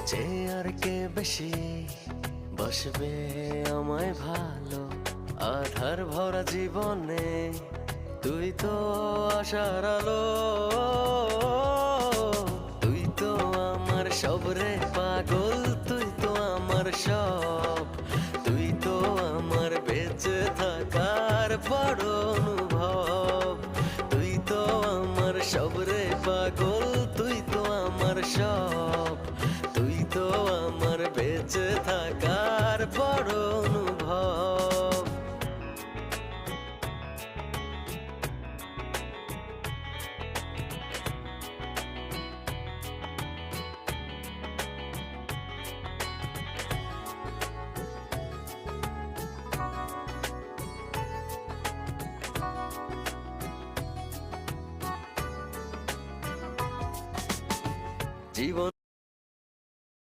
চেয়ে আর কে বেশি বসবে আমায় ভালো? আধার ভরা জীবনে তুই তো আশার আলো। তুই তো আমার সব রে পাগল, তুই তো আমার সব। তুই তো আমার বেঁচে থাকার বড় অনুভব। তুই তো আমার সব রে পাগল, তুই তো আমার সব। তুই তো আমার বেঁচে থাকার বড় অনুভব। জীবন